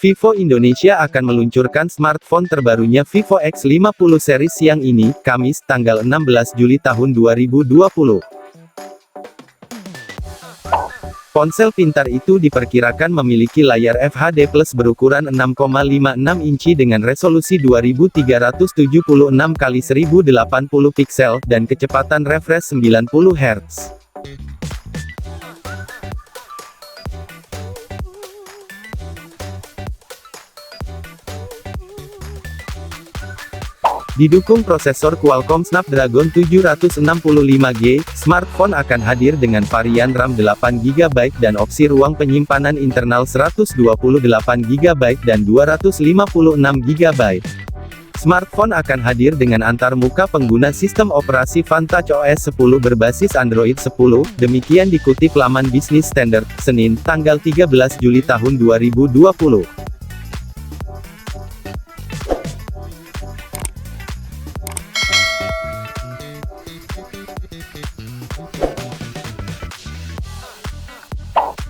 Vivo Indonesia akan meluncurkan smartphone terbarunya Vivo X50 series siang ini, Kamis, tanggal 16 Juli tahun 2020. Ponsel pintar itu diperkirakan memiliki layar FHD+ berukuran 6,56 inci dengan resolusi 2376 x 1080 piksel, dan kecepatan refresh 90 Hz. Didukung prosesor Qualcomm Snapdragon 765G, smartphone akan hadir dengan varian RAM 8GB dan opsi ruang penyimpanan internal 128GB dan 256GB. Smartphone akan hadir dengan antarmuka pengguna sistem operasi Vantage OS 10 berbasis Android 10, demikian dikutip laman Business Standard, Senin, tanggal 13 Juli tahun 2020.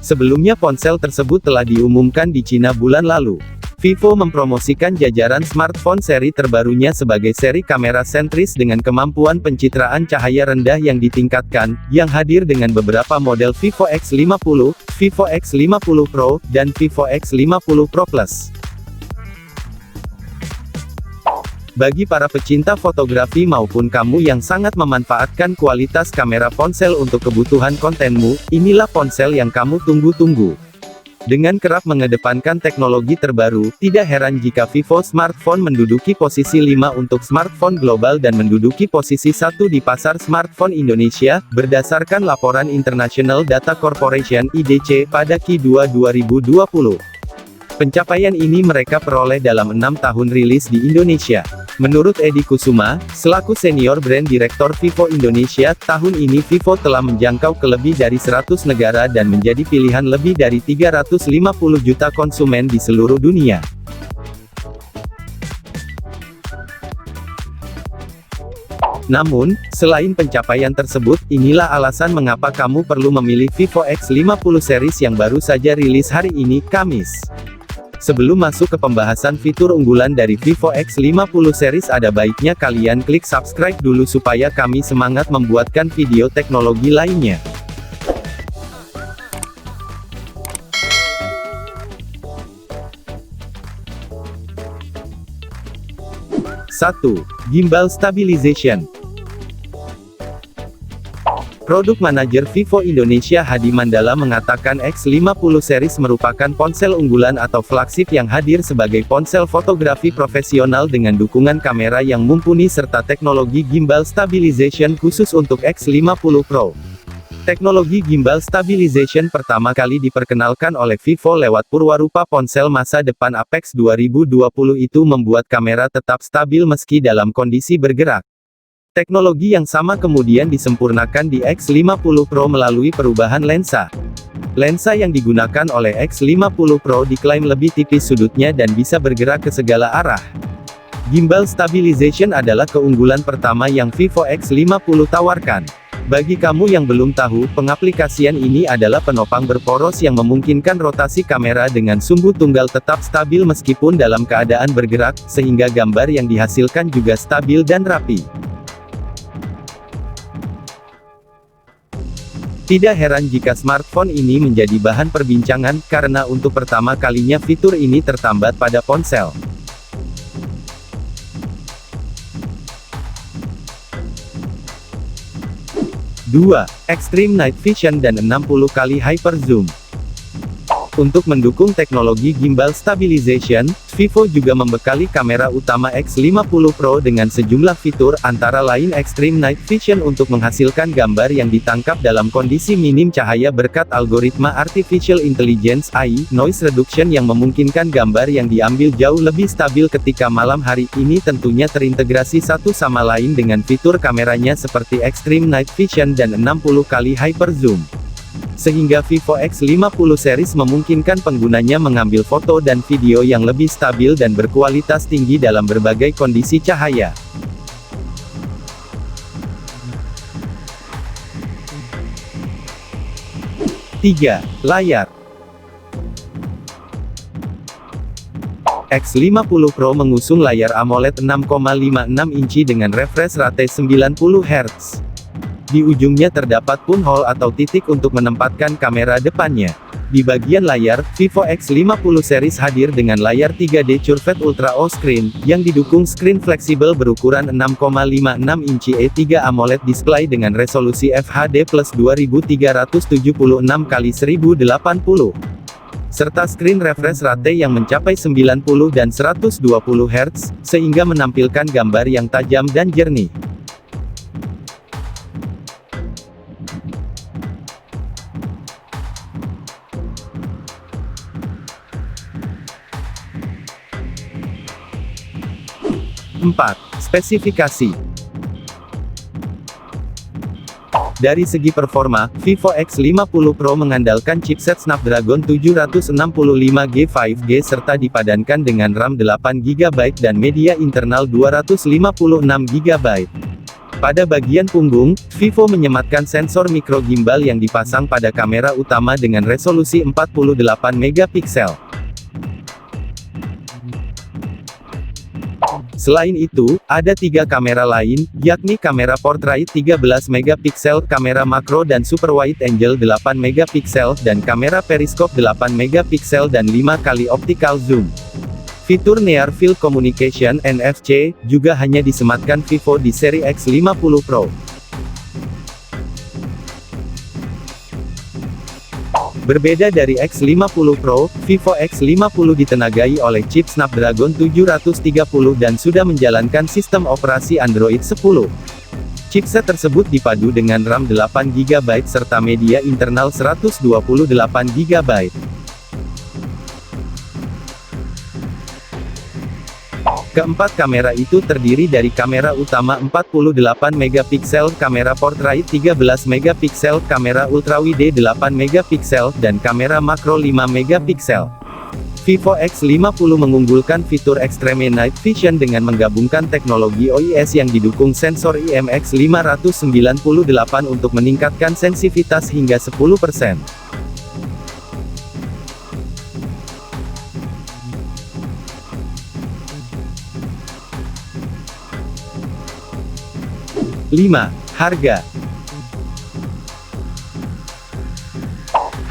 Sebelumnya ponsel tersebut telah diumumkan di Cina bulan lalu. Vivo mempromosikan jajaran smartphone seri terbarunya sebagai seri kamera sentris dengan kemampuan pencitraan cahaya rendah yang ditingkatkan, yang hadir dengan beberapa model Vivo X50, Vivo X50 Pro, dan Vivo X50 Pro Plus. Bagi para pecinta fotografi maupun kamu yang sangat memanfaatkan kualitas kamera ponsel untuk kebutuhan kontenmu, inilah ponsel yang kamu tunggu-tunggu. Dengan kerap mengedepankan teknologi terbaru, tidak heran jika Vivo smartphone menduduki posisi 5 untuk smartphone global dan menduduki posisi 1 di pasar smartphone Indonesia, berdasarkan laporan International Data Corporation (IDC) pada Q2 2020. Pencapaian ini mereka peroleh dalam 6 tahun rilis di Indonesia. Menurut Edi Kusuma, selaku Senior Brand Director Vivo Indonesia, tahun ini Vivo telah menjangkau ke lebih dari 100 negara dan menjadi pilihan lebih dari 350 juta konsumen di seluruh dunia. Namun, selain pencapaian tersebut, inilah alasan mengapa kamu perlu memilih Vivo X50 series yang baru saja rilis hari ini, Kamis. Sebelum masuk ke pembahasan fitur unggulan dari Vivo X50 series, ada baiknya kalian klik subscribe dulu supaya kami semangat membuatkan video teknologi lainnya. Satu, Gimbal Stabilization. Produk Manager Vivo Indonesia Hadi Mandala mengatakan X50 series merupakan ponsel unggulan atau flagship yang hadir sebagai ponsel fotografi profesional dengan dukungan kamera yang mumpuni serta teknologi gimbal stabilization khusus untuk X50 Pro. Teknologi gimbal stabilization pertama kali diperkenalkan oleh Vivo lewat purwarupa ponsel masa depan Apex 2020 itu membuat kamera tetap stabil meski dalam kondisi bergerak. Teknologi yang sama kemudian disempurnakan di X50 Pro melalui perubahan lensa. Lensa yang digunakan oleh X50 Pro diklaim lebih tipis sudutnya dan bisa bergerak ke segala arah. Gimbal Stabilization adalah keunggulan pertama yang Vivo X50 tawarkan. Bagi kamu yang belum tahu, pengaplikasian ini adalah penopang berporos yang memungkinkan rotasi kamera dengan sumbu tunggal tetap stabil meskipun dalam keadaan bergerak, sehingga gambar yang dihasilkan juga stabil dan rapi. Tidak heran jika smartphone ini menjadi bahan perbincangan, karena untuk pertama kalinya fitur ini tertambat pada ponsel. Dua, Extreme Night Vision dan 60 kali Hyper Zoom. Untuk mendukung teknologi gimbal stabilization, Vivo juga membekali kamera utama X50 Pro dengan sejumlah fitur, antara lain Extreme Night Vision untuk menghasilkan gambar yang ditangkap dalam kondisi minim cahaya berkat algoritma Artificial Intelligence (AI), Noise Reduction yang memungkinkan gambar yang diambil jauh lebih stabil ketika malam hari. Ini tentunya terintegrasi satu sama lain dengan fitur kameranya seperti Extreme Night Vision dan 60 kali Hyper Zoom. Sehingga Vivo X50 series memungkinkan penggunanya mengambil foto dan video yang lebih stabil dan berkualitas tinggi dalam berbagai kondisi cahaya. Tiga, layar. X50 Pro mengusung layar AMOLED 6,56 inci dengan refresh rate 90 Hz. Di ujungnya terdapat punhole atau titik untuk menempatkan kamera depannya. Di bagian layar, Vivo X50 series hadir dengan layar 3D Curved Ultra O Screen, yang didukung screen fleksibel berukuran 6,56 inci E3 AMOLED display dengan resolusi FHD+ 2376x1080, serta screen refresh rate yang mencapai 90 dan 120 Hz, sehingga menampilkan gambar yang tajam dan jernih. Spesifikasi. Dari segi performa, Vivo X50 Pro mengandalkan chipset Snapdragon 765G 5G serta dipadankan dengan RAM 8GB dan media internal 256GB. Pada bagian punggung, Vivo menyematkan sensor mikro gimbal yang dipasang pada kamera utama dengan resolusi 48 megapiksel. Selain itu, ada 3 kamera lain, yakni kamera portrait 13 megapiksel, kamera makro dan super wide angle 8 megapiksel, dan kamera periskop 8 megapiksel dan 5 kali optical zoom. Fitur Near Field Communication (NFC) juga hanya disematkan Vivo di seri X50 Pro. Berbeda dari X50 Pro, Vivo X50 ditenagai oleh chip Snapdragon 730 dan sudah menjalankan sistem operasi Android 10. Chipset tersebut dipadu dengan RAM 8GB serta media internal 128GB. Keempat kamera itu terdiri dari kamera utama 48 megapiksel, kamera portrait 13 megapiksel, kamera ultrawide 8 megapiksel, dan kamera makro 5 megapiksel. Vivo X50 mengunggulkan fitur Extreme Night Vision dengan menggabungkan teknologi OIS yang didukung sensor IMX598 untuk meningkatkan sensitivitas hingga 10%. Harga.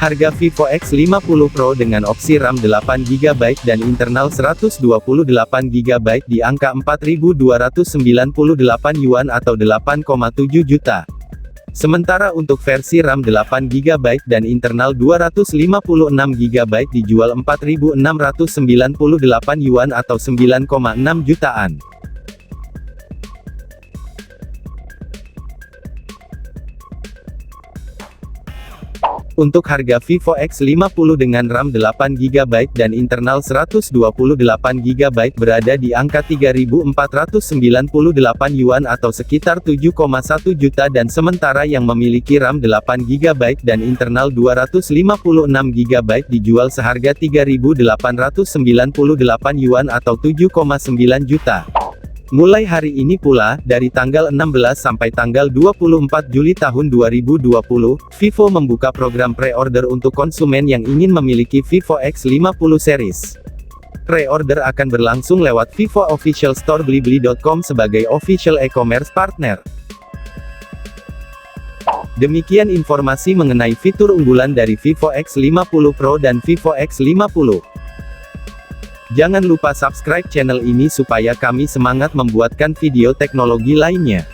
Harga Vivo X50 Pro dengan opsi RAM 8GB dan internal 128GB di angka Rp4.298 atau 8,7 juta. Sementara untuk versi RAM 8GB dan internal 256GB dijual Rp4.698 atau 9,6 jutaan. Untuk harga Vivo X50 dengan RAM 8GB dan internal 128GB berada di angka Rp3.498 atau sekitar 7,1 juta, dan sementara yang memiliki RAM 8GB dan internal 256GB dijual seharga Rp3.898 atau 7,9 juta. Mulai hari ini pula, dari tanggal 16 sampai tanggal 24 Juli tahun 2020, Vivo membuka program pre-order untuk konsumen yang ingin memiliki Vivo X50 series. Pre-order akan berlangsung lewat Vivo Official Store Blibli.com sebagai official e-commerce partner. Demikian informasi mengenai fitur unggulan dari Vivo X50 Pro dan Vivo X50. Jangan lupa subscribe channel ini supaya kami semangat membuatkan video teknologi lainnya.